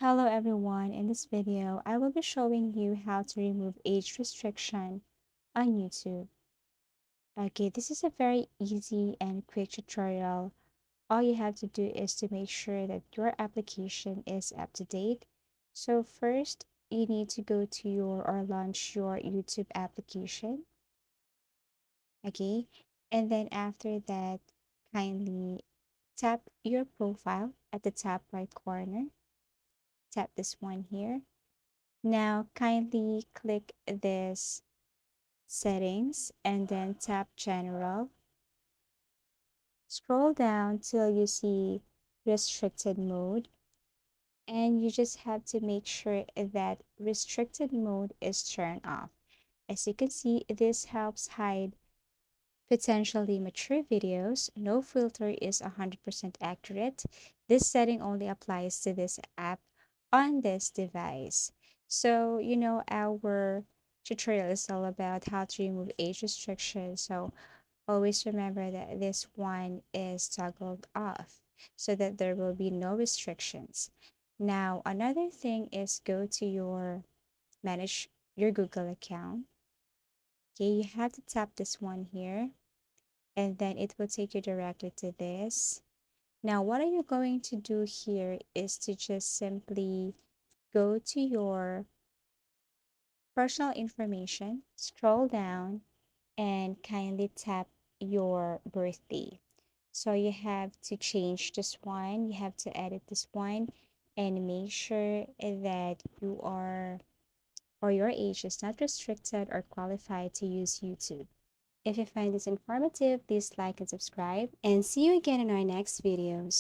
Hello everyone, in this video, I will be showing you how to remove age restriction on YouTube. Okay, this is a very easy and quick tutorial. All you have to do is to make sure that your application is up to date. So first, you need to go to your or launch your YouTube application. Okay, and then after that, kindly tap your profile at the top right corner. Tap this one here. Now, kindly click this settings and then tap general. Scroll down till you see restricted mode, and you just have to make sure that restricted mode is turned off. As you can see, this helps hide potentially mature videos. No filter is 100% accurate. This setting only applies to this app on this device. So, our tutorial is all about how to remove age restrictions. So, always remember that this one is toggled off so that there will be no restrictions. Now, another thing is go to your manage your Google account. Okay, you have to tap this one here and then it will take you directly to this. Now, what are you going to do here is to just simply go to your personal information, scroll down, and kindly tap your birthday. So you have to change this one, you have to edit this one, and make sure that you are or your age is not restricted or qualified to use YouTube. If you find this informative, please like and subscribe, and see you again in our next videos.